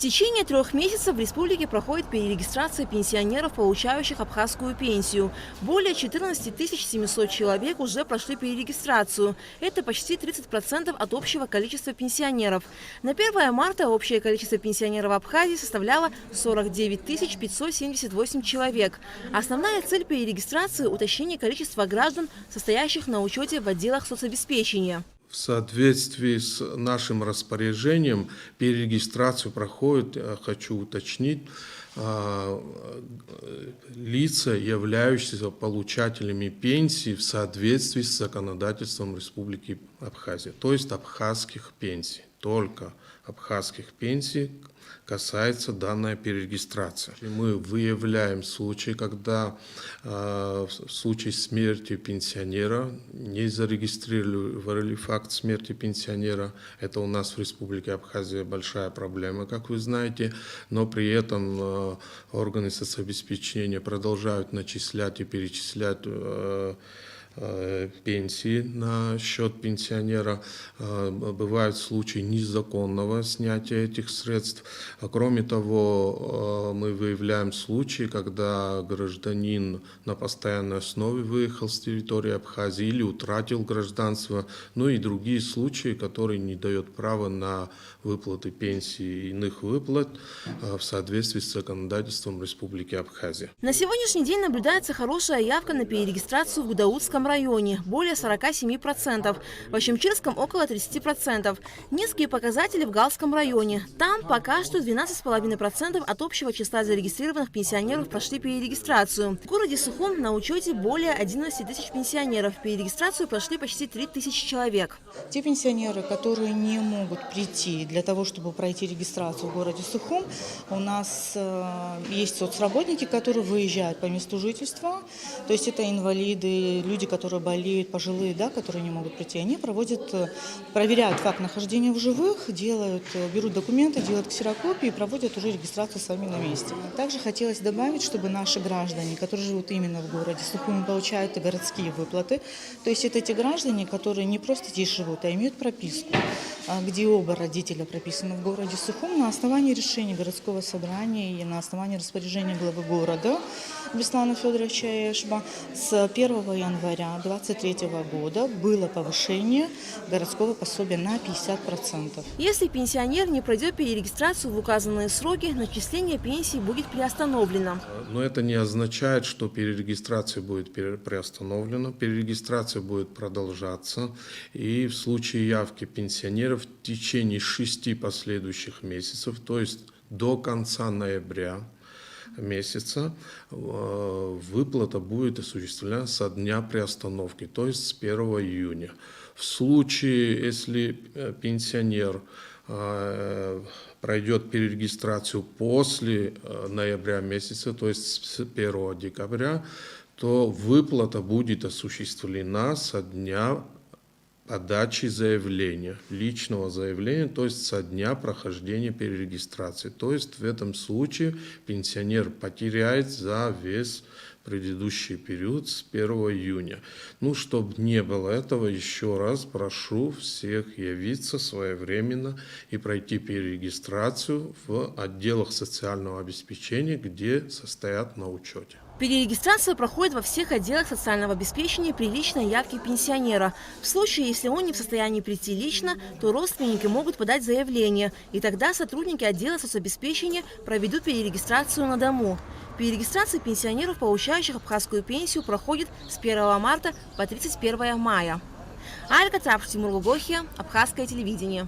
течение 3 месяцев в республике проходит перерегистрация пенсионеров, получающих абхазскую пенсию. Более 14 700 человек уже прошли перерегистрацию. Это почти 30% от общего количества пенсионеров. На 1 марта общее количество пенсионеров в Абхазии составляло 49 578 человек. Основная цель перерегистрации – уточнение количества граждан, состоящих на учете в отделах соцобеспечения. В соответствии с нашим распоряжением перерегистрацию проходит, хочу уточнить, лица, являющиеся получателями пенсии в соответствии с законодательством Республики Абхазия, то есть абхазских пенсий. Только абхазских пенсий касается данная перерегистрация. Мы выявляем случаи, когда в случае смерти пенсионера не зарегистрировали факт смерти пенсионера. Это у нас в Республике Абхазия большая проблема, как вы знаете, но при этом органы соцобеспечения продолжают начислять и перечислять пенсии на счет пенсионера. Бывают случаи незаконного снятия этих средств. Кроме того, мы выявляем случаи, когда гражданин на постоянной основе выехал с территории Абхазии или утратил гражданство, ну и другие случаи, которые не дают права на выплаты пенсии и иных выплат в соответствии с законодательством Республики Абхазия. На сегодняшний день наблюдается хорошая явка на перерегистрацию в Гудаутском районе – более 47%, в Ачимчирском – около 30%. Низкие показатели в Галском районе. Там пока что 12,5% от общего числа зарегистрированных пенсионеров прошли перерегистрацию. В городе Сухум на учете более 11 тысяч пенсионеров. Перерегистрацию прошли почти 3000 человек. Те пенсионеры, которые не могут прийти для того, чтобы пройти регистрацию в городе Сухум, у нас есть соцработники, которые выезжают по месту жительства. То есть это инвалиды, люди, которые болеют, пожилые, да, которые не могут прийти. Они проверяют факт нахождения в живых, берут документы, делают ксерокопии и проводят уже регистрацию сами на месте. Также хотелось добавить, чтобы наши граждане, которые живут именно в городе Сухум, получают и городские выплаты. То есть это те граждане, которые не просто здесь живут, а имеют прописку, где оба родителя прописаны в городе Сухум на основании решения городского собрания и на основании распоряжения главы города Беслана Федоровича Эшба. С 1 января 2023 года было повышение городского пособия на 50%. Если пенсионер не пройдет перерегистрацию в указанные сроки, начисление пенсии будет приостановлено. Но это не означает, что перерегистрация будет приостановлена. Перерегистрация будет продолжаться. И в случае явки пенсионеров в течение 6 последующих месяцев, то есть до конца ноября месяца, выплата будет осуществлена со дня приостановки, то есть с 1 июня. В случае, если пенсионер пройдет перерегистрацию после ноября месяца, то есть с 1 декабря, то выплата будет осуществлена со дня подачи заявления, личного заявления, то есть со дня прохождения перерегистрации. То есть в этом случае пенсионер потеряет за весь предыдущий период с 1 июня. Ну, чтобы не было этого, еще раз прошу всех явиться своевременно и пройти перерегистрацию в отделах социального обеспечения, где состоят на учете. Перерегистрация проходит во всех отделах социального обеспечения при личной явке пенсионера. В случае, если он не в состоянии прийти лично, то родственники могут подать заявление, и тогда сотрудники отдела соцобеспечения проведут перерегистрацию на дому. Перерегистрация пенсионеров, получающих абхазскую пенсию, проходит с 1 марта по 31 мая. Алька Цапш, Тимур Лугохия, Абхазское телевидение.